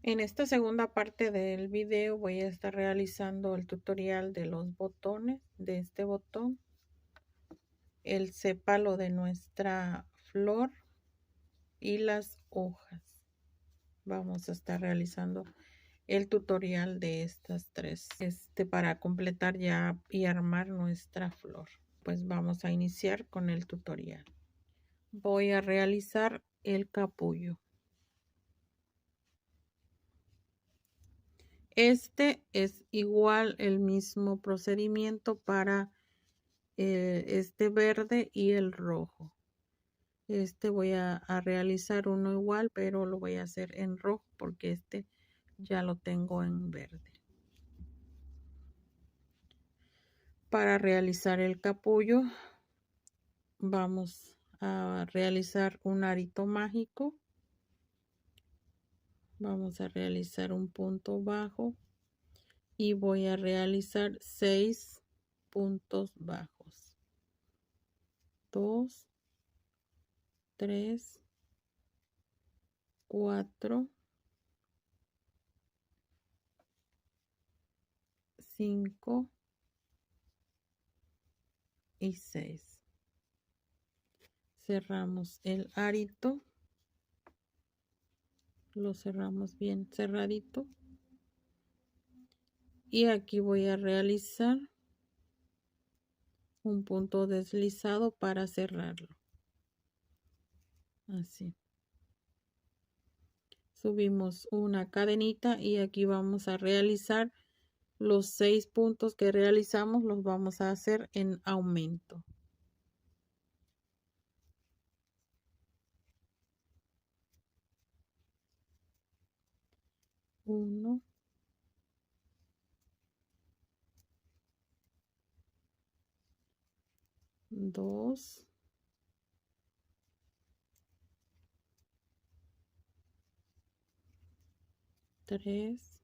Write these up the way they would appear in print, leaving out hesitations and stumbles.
En esta segunda parte del video voy a estar realizando el tutorial de los botones de este botón, el sépalo de nuestra flor y las hojas. Vamos a estar realizando el tutorial de estas tres para completar ya y armar nuestra flor. Pues vamos a iniciar con el tutorial. Voy a realizar el capullo. Este es igual el mismo procedimiento para este verde y el rojo. Voy a realizar uno igual, pero lo voy a hacer en rojo porque este ya lo tengo en verde. Para realizar el capullo vamos a realizar un arito mágico. Vamos a realizar un punto bajo y voy a realizar 6 puntos bajos. 2, 3, 4, 5 y 6. Cerramos el arito, lo cerramos bien cerradito y aquí voy a realizar un punto deslizado para cerrarlo. Así. Subimos una cadenita y aquí vamos a realizar los 6 puntos que realizamos, los vamos a hacer en aumento. 1, 2, 3,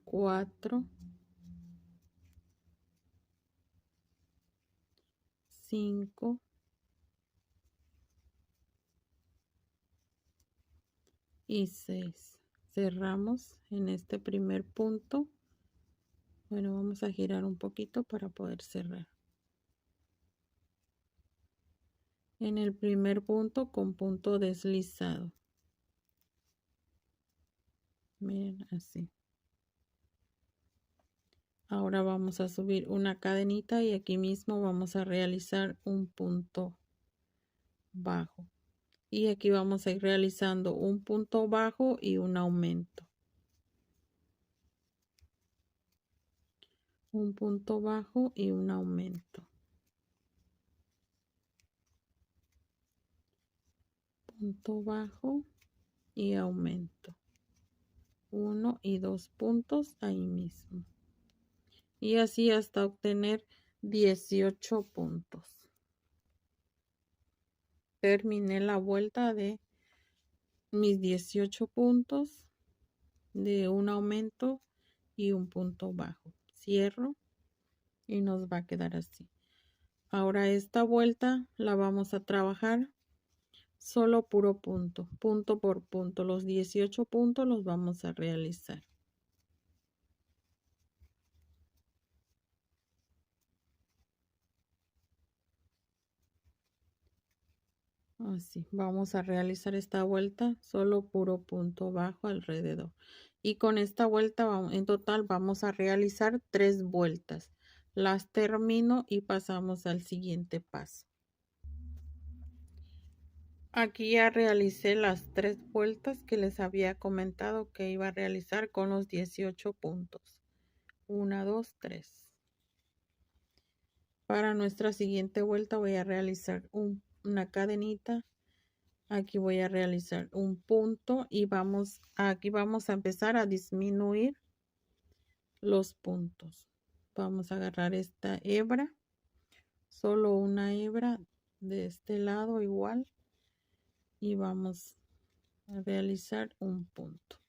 4, 5 y 6. Cerramos en este primer punto. Bueno, vamos a girar un poquito para poder cerrar. En el primer punto con punto deslizado. Miren, así. Ahora vamos a subir una cadenita y aquí mismo vamos a realizar un punto bajo. Y aquí vamos a ir realizando un punto bajo y un aumento. Un punto bajo y un aumento. Punto bajo y aumento. 1 y 2 puntos ahí mismo. Y así hasta obtener 18 puntos. Terminé la vuelta de mis 18 puntos de un aumento y un punto bajo. Cierro y nos va a quedar así. Ahora esta vuelta la vamos a trabajar solo puro punto, punto por punto. Los 18 puntos los vamos a realizar. Así, vamos a realizar esta vuelta solo puro punto bajo alrededor. Y con esta vuelta en total vamos a realizar 3 vueltas. Las termino y pasamos al siguiente paso. Aquí ya realicé las 3 vueltas que les había comentado que iba a realizar con los 18 puntos. 1, 2, 3. Para nuestra siguiente vuelta voy a realizar una cadenita. Aquí voy a realizar un punto y aquí vamos a empezar a disminuir los puntos. Vamos a agarrar esta hebra, solo una hebra de este lado igual, y vamos a realizar un punto.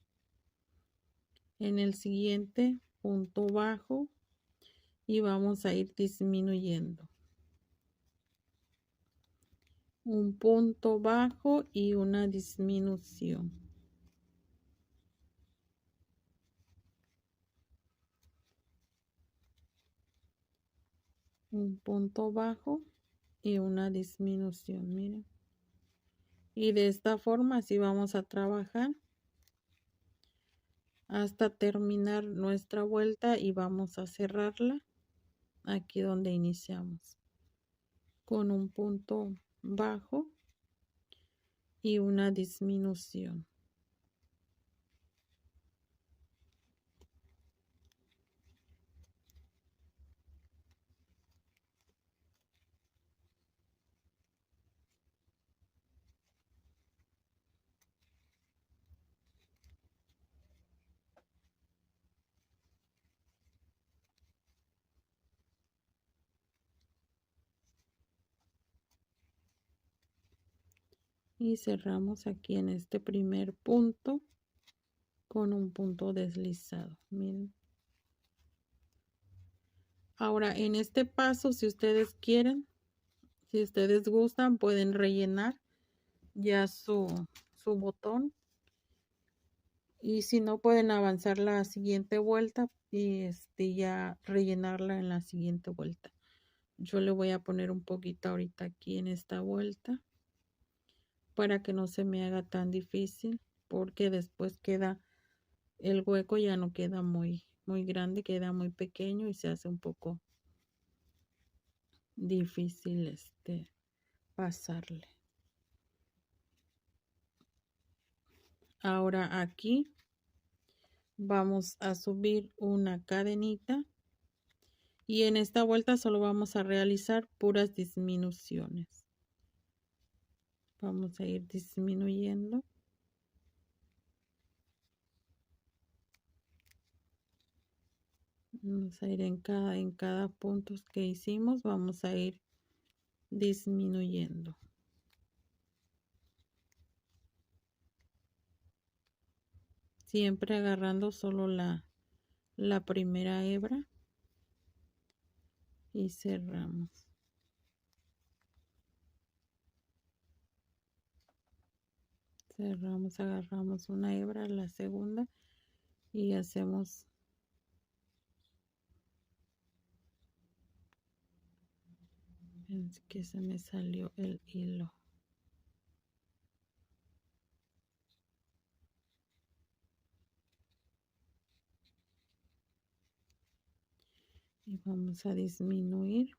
En el siguiente punto bajo y vamos a ir disminuyendo. un punto bajo y una disminución. Un punto bajo y una disminución, miren. Y de esta forma así vamos a trabajar hasta terminar nuestra vuelta y vamos a cerrarla aquí donde iniciamos con un punto bajo y una disminución. Y cerramos aquí en este primer punto con un punto deslizado, miren. Ahora en este paso, si ustedes quieren, si ustedes gustan, pueden rellenar ya su botón, y si no, pueden avanzar la siguiente vuelta y ya rellenarla en la siguiente vuelta. Yo le voy a poner un poquito ahorita aquí en esta vuelta para que no se me haga tan difícil, porque después queda el hueco, ya no queda muy grande, queda muy pequeño y se hace un poco difícil pasarle. Ahora aquí vamos a subir una cadenita y en esta vuelta solo vamos a realizar puras disminuciones. Vamos a ir disminuyendo. Vamos a ir en cada punto que hicimos, vamos a ir disminuyendo. Siempre agarrando solo la primera hebra y cerramos. Cerramos, agarramos una hebra, la segunda, y hacemos que se me salió el hilo. Y vamos a disminuir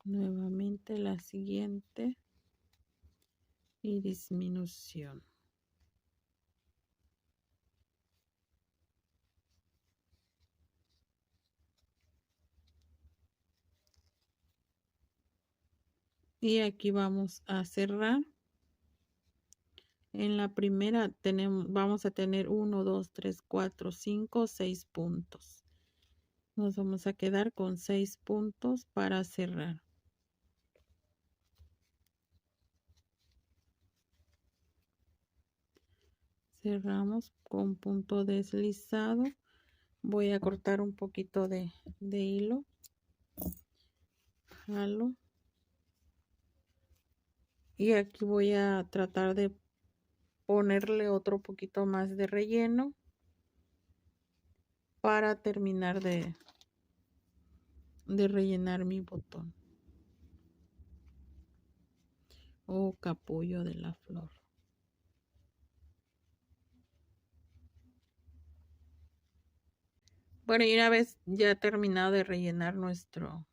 nuevamente la siguiente y disminución. Y aquí vamos a cerrar. En la primera vamos a tener 1, 2, 3, 4, 5, 6 puntos. Nos vamos a quedar con 6 puntos para cerrar. Cerramos con punto deslizado. Voy a cortar un poquito de hilo. Jalo. Y aquí voy a tratar de ponerle otro poquito más de relleno para terminar de rellenar mi botón o capullo de la flor. Bueno, y una vez ya terminado de rellenar nuestro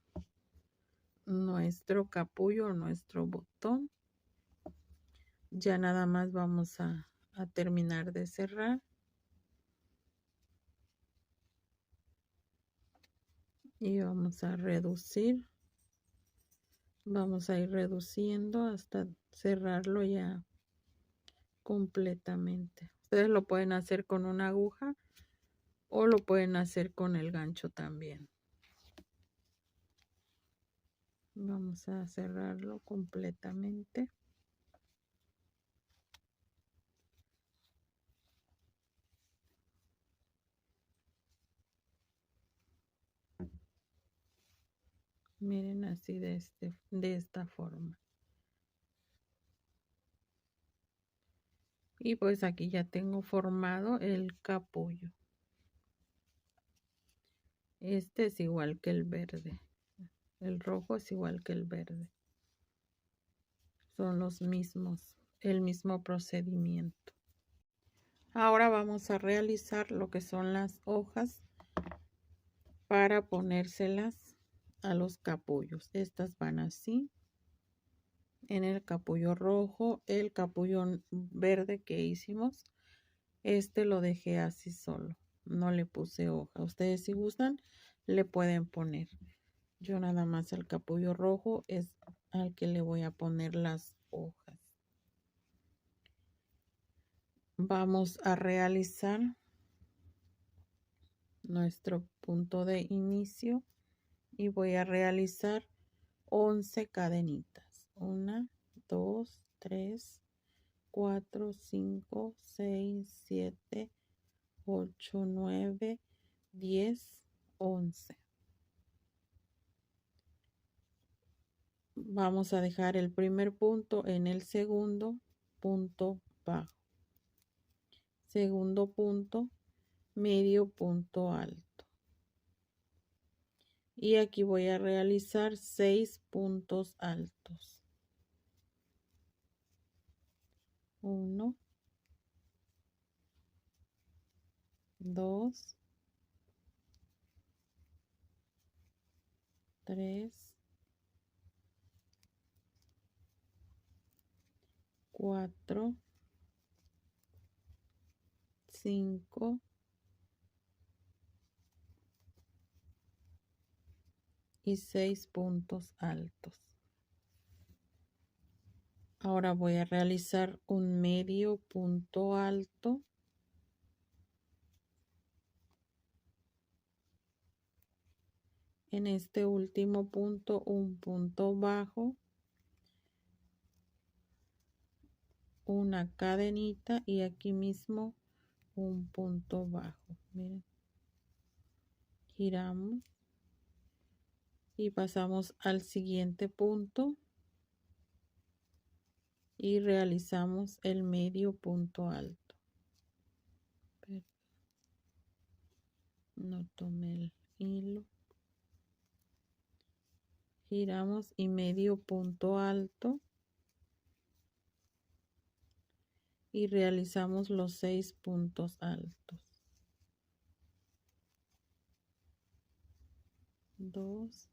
capullo, nuestro botón, ya nada más vamos a terminar de cerrar. Y vamos a reducir. Vamos a ir reduciendo hasta cerrarlo ya completamente. Ustedes lo pueden hacer con una aguja o lo pueden hacer con el gancho también. Vamos a cerrarlo completamente. Miren, así de esta forma. Y pues aquí ya tengo formado el capullo. Este es igual que el verde. El rojo es igual que el verde. Son los mismos, el mismo procedimiento. Ahora vamos a realizar lo que son las hojas para ponérselas a los capullos. Estas van así. En el capullo rojo, el capullo verde que hicimos, este lo dejé así solo. No le puse hoja. Ustedes si gustan le pueden poner. Yo nada más el capullo rojo es al que le voy a poner las hojas. Vamos a realizar nuestro punto de inicio y voy a realizar 11 cadenitas. 1, 2, 3, 4, 5, 6, 7, 8, 9, 10, 11. Vamos a dejar el primer punto en el segundo punto bajo. Segundo punto, medio punto alto. Y aquí voy a realizar 6 puntos altos. 1, 2, 3, 4, 5 y 6 puntos altos. Ahora voy a realizar un medio punto alto. En este último punto, un punto bajo, una cadenita y aquí mismo un punto bajo. Miren, giramos y pasamos al siguiente punto y realizamos el medio punto alto. No tomé el hilo. Giramos y medio punto alto y realizamos los 6 puntos altos. 2,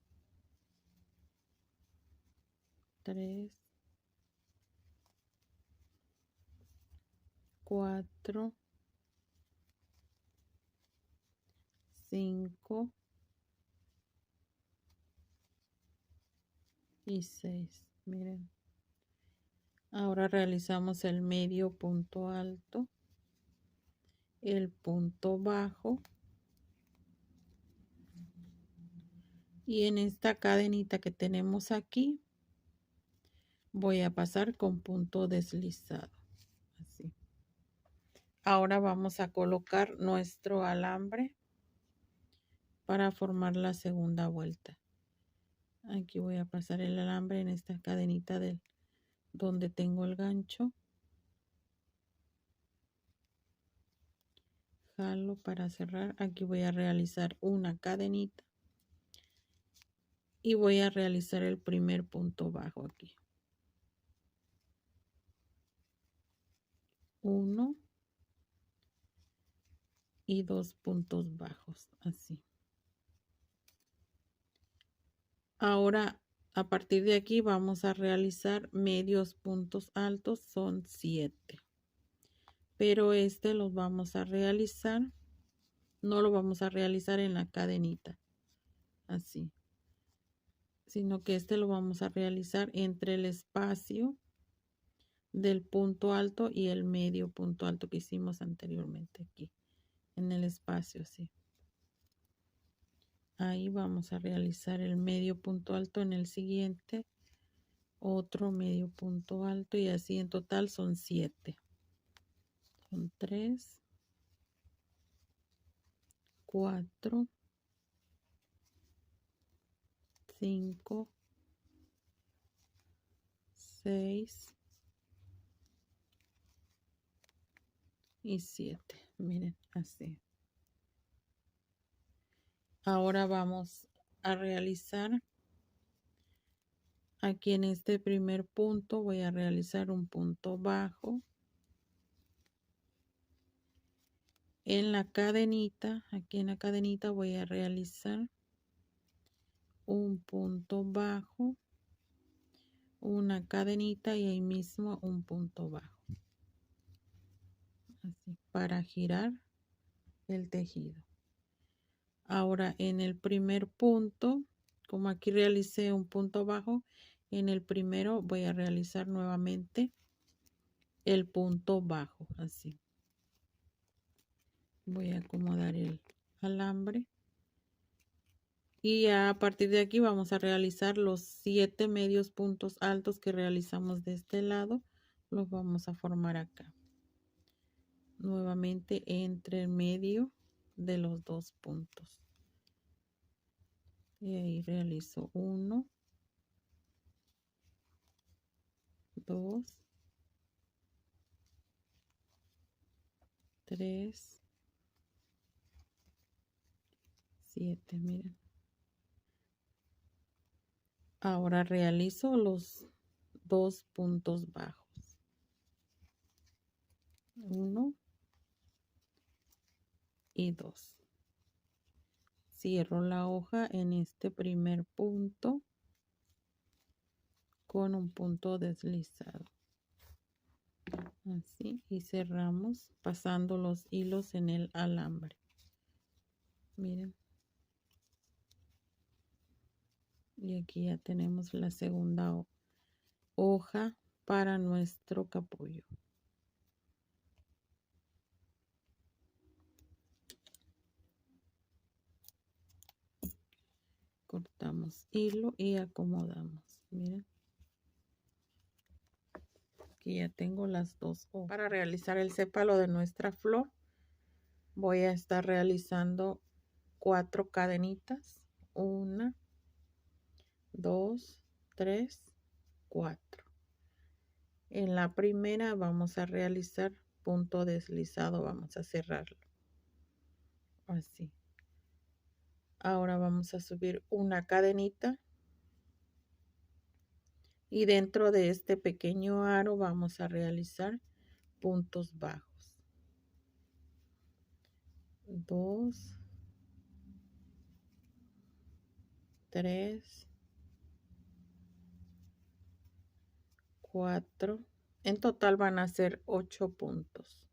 3, 4, 5 y 6. Miren. Ahora realizamos el medio punto alto, el punto bajo y en esta cadenita que tenemos aquí voy a pasar con punto deslizado. Así. Ahora vamos a colocar nuestro alambre para formar la segunda vuelta. Aquí voy a pasar el alambre en esta cadenita del donde tengo el gancho. Jalo para cerrar. Aquí voy a realizar una cadenita y voy a realizar el primer punto bajo aquí. 1 y 2 puntos bajos, así. Ahora a partir de aquí vamos a realizar medios puntos altos, son 7. Pero este los vamos a realizar, no lo vamos a realizar en la cadenita, así, sino que este lo vamos a realizar entre el espacio del punto alto y el medio punto alto que hicimos anteriormente aquí, en el espacio, así. Ahí vamos a realizar el medio punto alto en el siguiente, otro medio punto alto y así en total son 7. Son 3, 4, 5, 6, y 7. Miren, así. Ahora vamos a realizar aquí en este primer punto. Voy a realizar un punto bajo. En la cadenita, aquí en la cadenita voy a realizar un punto bajo, una cadenita y ahí mismo un punto bajo. Así, para girar el tejido. Ahora en el primer punto, como aquí realicé un punto bajo, en el primero voy a realizar nuevamente el punto bajo, así. Voy a acomodar el alambre. Y a partir de aquí vamos a realizar los 7 medios puntos altos que realizamos de este lado. Los vamos a formar acá. Nuevamente entre el medio de los dos puntos. Y ahí realizo 1, 2, 3, 7, miren. Ahora realizo los dos puntos bajos. 1 y 2. Cierro la hoja en este primer punto con un punto deslizado. Así, y cerramos pasando los hilos en el alambre. Miren. Y aquí ya tenemos la segunda hoja para nuestro capullo. Cortamos hilo y acomodamos. Miren. Aquí ya tengo las dos hojas. Para realizar el sépalo de nuestra flor, voy a estar realizando 4 cadenitas. 1, 2, 3, 4. En la primera vamos a realizar punto deslizado, vamos a cerrarlo. Así. Ahora vamos a subir una cadenita. Y dentro de este pequeño aro vamos a realizar puntos bajos. 2, 3, 4. En total van a ser 8 puntos.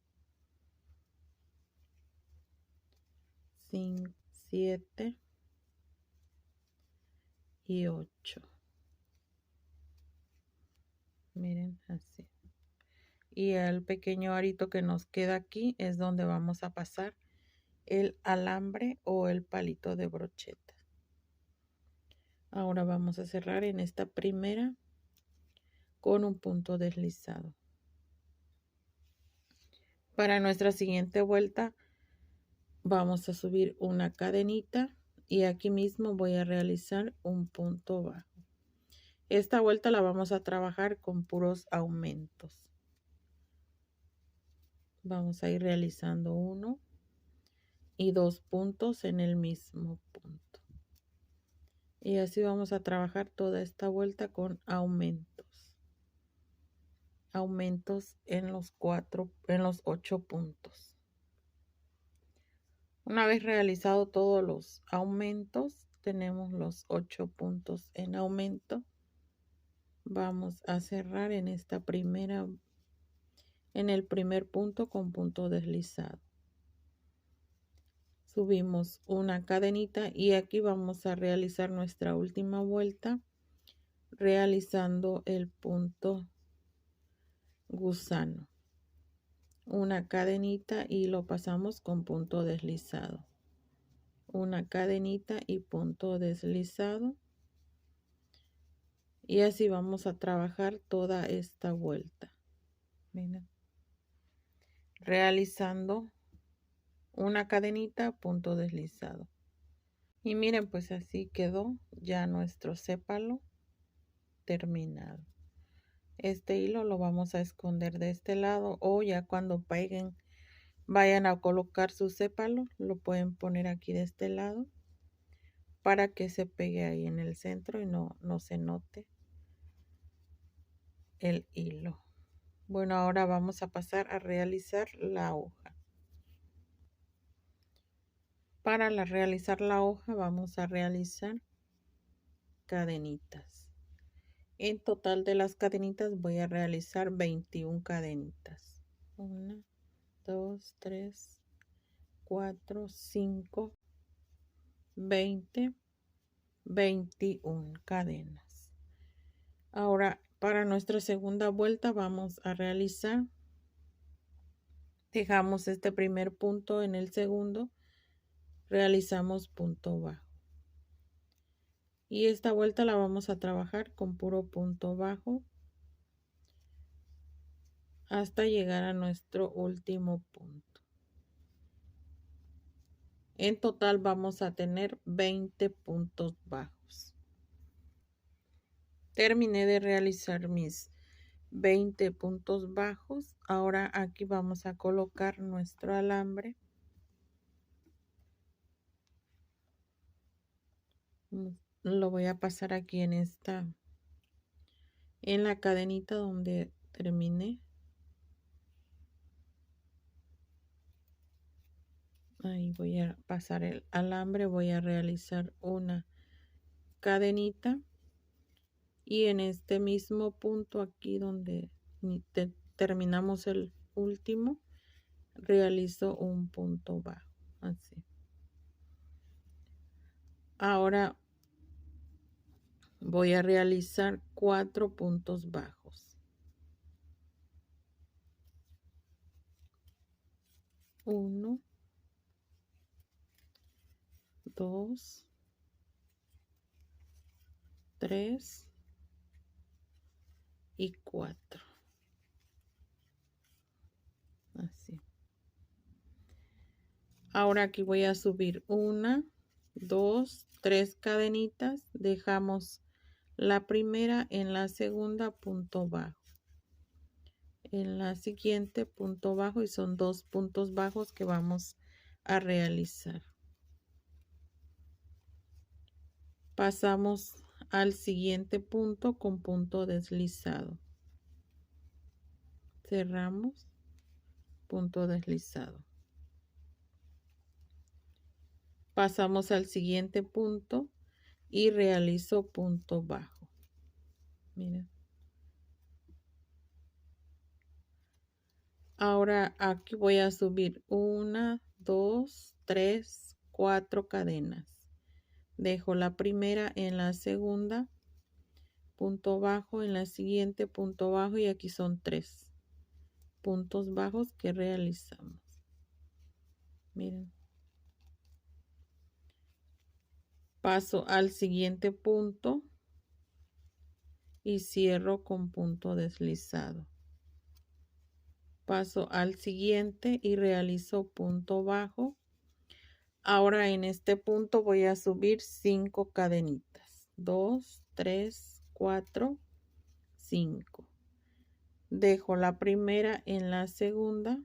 5, 7 y 8. Miren así. Y el pequeño arito que nos queda aquí es donde vamos a pasar el alambre o el palito de brocheta. Ahora vamos a cerrar en esta primera con un punto deslizado. Para nuestra siguiente vuelta vamos a subir una cadenita y aquí mismo voy a realizar un punto bajo. Esta vuelta la vamos a trabajar con puros aumentos. Vamos a ir realizando 1 y 2 puntos en el mismo punto. Y así vamos a trabajar toda esta vuelta con aumentos. Aumentos en los 8 puntos. Una vez realizado todos los aumentos, tenemos los 8 puntos en aumento. Vamos a cerrar en esta primera, en el primer punto con punto deslizado. Subimos una cadenita y aquí vamos a realizar nuestra última vuelta realizando el punto gusano. Una cadenita y lo pasamos con punto deslizado. Una cadenita y punto deslizado. Y así vamos a trabajar toda esta vuelta. Miren. Realizando una cadenita, punto deslizado. Y miren, pues así quedó ya nuestro sépalo terminado. Este hilo lo vamos a esconder de este lado o ya cuando peguen vayan a colocar su sépalo, lo pueden poner aquí de este lado para que se pegue ahí en el centro y no se note el hilo. Bueno, ahora vamos a pasar a realizar la hoja. Para realizar la hoja vamos a realizar cadenitas. En total de las cadenitas voy a realizar 21 cadenitas. 1, 2, 3, 4, 5, 20, 21 cadenas. Ahora para nuestra segunda vuelta vamos a realizar, dejamos este primer punto en el segundo, realizamos punto bajo. Y esta vuelta la vamos a trabajar con puro punto bajo hasta llegar a nuestro último punto. En total vamos a tener 20 puntos bajos. Terminé de realizar mis 20 puntos bajos. Ahora aquí vamos a colocar nuestro alambre. Lo voy a pasar aquí en la cadenita donde terminé. Ahí voy a pasar el alambre, voy a realizar una cadenita y en este mismo punto aquí donde terminamos el último, realizo un punto bajo, así. Ahora voy a realizar 4 puntos bajos. 1, 2, 3 y 4. Así. Ahora aquí voy a subir 1, 2, 3 cadenitas. Dejamos la primera, en la segunda punto bajo. En la siguiente punto bajo y son 2 puntos bajos que vamos a realizar. Pasamos al siguiente punto con punto deslizado. Cerramos, punto deslizado. Pasamos al siguiente punto y realizo punto bajo. Miren. Ahora aquí voy a subir 1, 2, 3, 4 cadenas. Dejo la primera, en la segunda punto bajo, en la siguiente punto bajo y aquí son 3 puntos bajos que realizamos. Miren. Paso al siguiente punto y cierro con punto deslizado. Paso al siguiente y realizo punto bajo. Ahora en este punto voy a subir 5 cadenitas. 2, 3, 4, 5. Dejo la primera, en la segunda,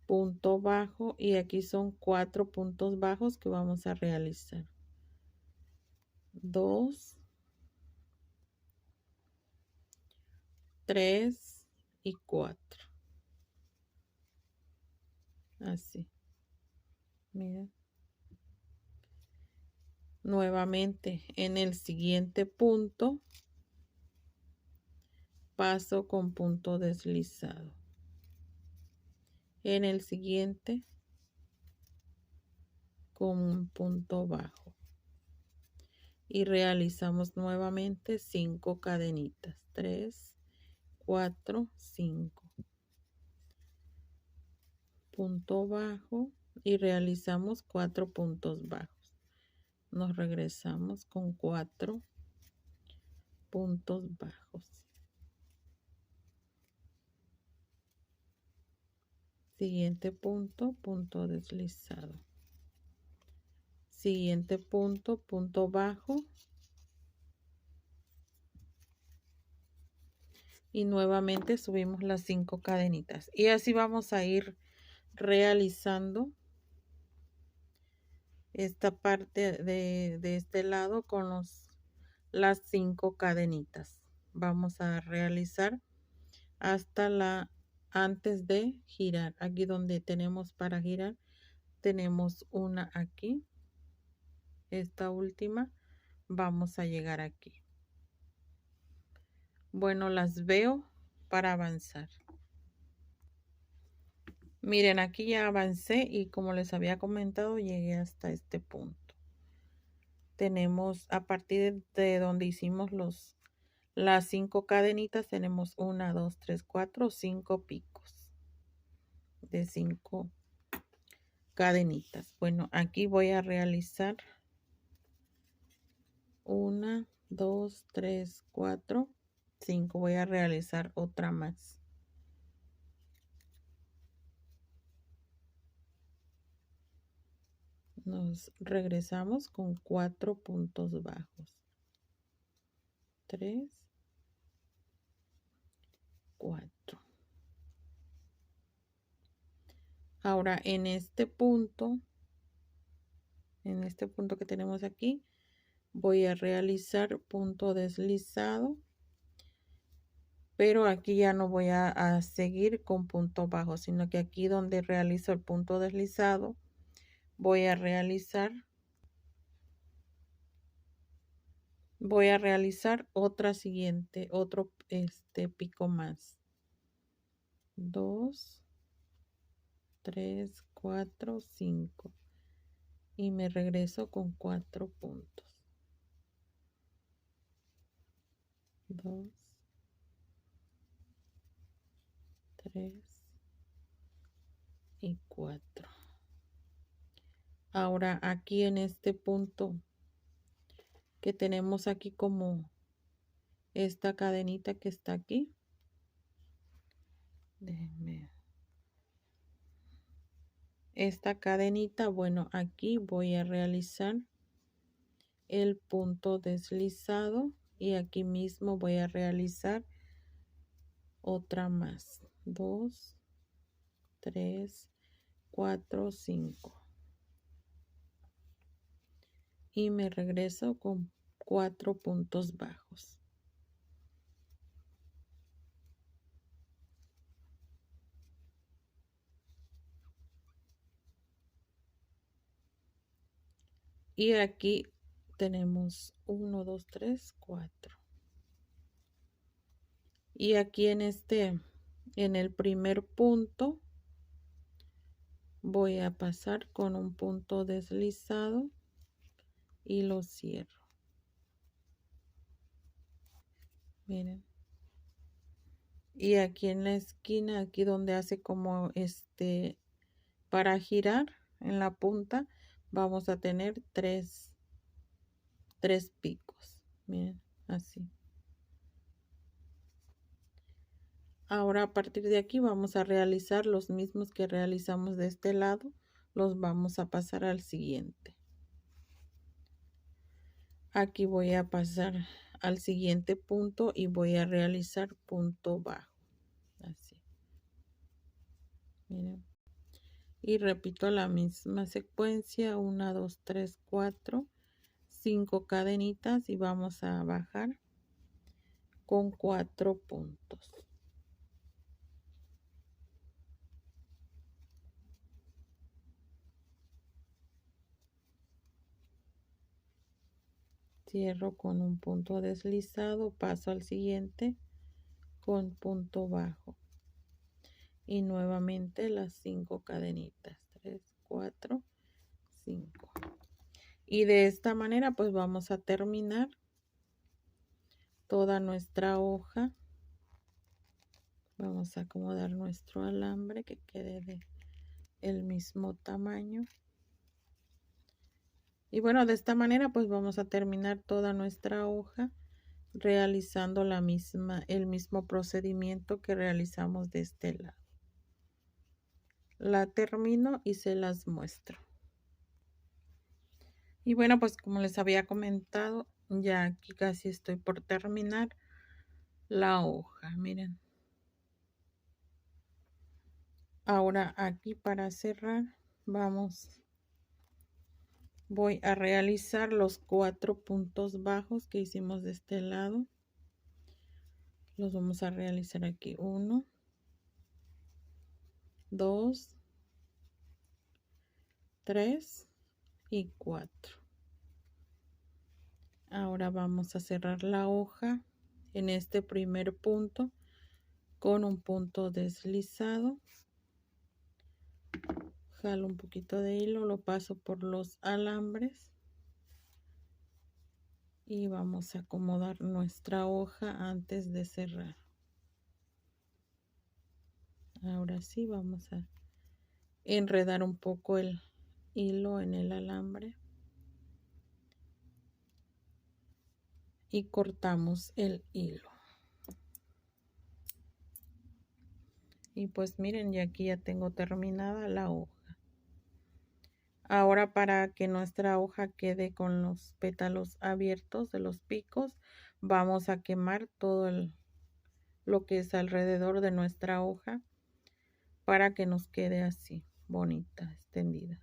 punto bajo y aquí son 4 puntos bajos que vamos a realizar. 2, 3 y 4. Así. Miren. Nuevamente en el siguiente punto paso con punto deslizado. En el siguiente con un punto bajo. Y realizamos nuevamente 5 cadenitas. 3, 4, 5. Punto bajo y realizamos 4 puntos bajos. Nos regresamos con 4 puntos bajos. Siguiente punto, punto deslizado. Siguiente punto, punto bajo. y nuevamente subimos las 5 cadenitas y así vamos a ir realizando esta parte de este lado con las 5 cadenitas. Vamos a realizar hasta antes de girar. Aquí donde tenemos para girar, tenemos una aquí. Esta última, vamos a llegar aquí. Bueno, las veo para avanzar. Miren, aquí ya avancé y como les había comentado, llegué hasta este punto. Tenemos a partir de donde hicimos las 5 cadenitas, tenemos 1, 2, 3, 4, 5 picos de 5 cadenitas. Bueno, aquí voy a realizar 1, 2, 3, 4, 5. Voy a realizar otra más. Nos regresamos con 4 puntos bajos. 3, 4. Ahora en este punto que tenemos aquí, voy a realizar punto deslizado, pero aquí ya no voy a seguir con punto bajo, sino que aquí donde realizo el punto deslizado, voy a realizar otro pico más. 2, 3, 4, 5 y me regreso con 4 puntos. 2, 3 y 4. Ahora aquí en este punto que tenemos aquí como esta cadenita que está aquí, déjenme, esta cadenita, bueno, aquí voy a realizar el punto deslizado y aquí mismo voy a realizar otra más. 2, 3, 4, 5 y me regreso con 4 puntos bajos. Y aquí tenemos 1, 2, 3, 4. Y aquí en el primer punto, voy a pasar con un punto deslizado y lo cierro. Miren. Y aquí en la esquina, aquí donde hace como para girar en la punta, vamos a tener tres picos. Miren, así. Ahora a partir de aquí vamos a realizar los mismos que realizamos de este lado, los vamos a pasar al siguiente. Aquí voy a pasar al siguiente punto y voy a realizar punto bajo. Así. Miren. Y repito la misma secuencia, 1, 2, 3, 4, 5 cadenitas y vamos a bajar con 4 puntos. Cierro con un punto deslizado, paso al siguiente con punto bajo y nuevamente las 5 cadenitas, 3, 4, 5. Y de esta manera pues vamos a terminar toda nuestra hoja. Vamos a acomodar nuestro alambre que quede del mismo tamaño. Y bueno, de esta manera pues vamos a terminar toda nuestra hoja realizando el mismo procedimiento que realizamos de este lado. La termino y se las muestro. Y bueno, pues como les había comentado, ya aquí casi estoy por terminar. la hoja, miren. Ahora aquí para cerrar voy a realizar los 4 puntos bajos que hicimos de este lado. Los vamos a realizar aquí. 1, 2, 3 y 4. Ahora vamos a cerrar la hoja en este primer punto con un punto deslizado. Jalo un poquito de hilo, lo paso por los alambres y vamos a acomodar nuestra hoja antes de cerrar. Ahora sí vamos a enredar un poco el hilo en el alambre y cortamos el hilo. Y pues miren, ya aquí ya tengo terminada la hoja. Ahora, para que nuestra hoja quede con los pétalos abiertos de los picos, vamos a quemar todo lo que es alrededor de nuestra hoja para que nos quede así bonita, extendida.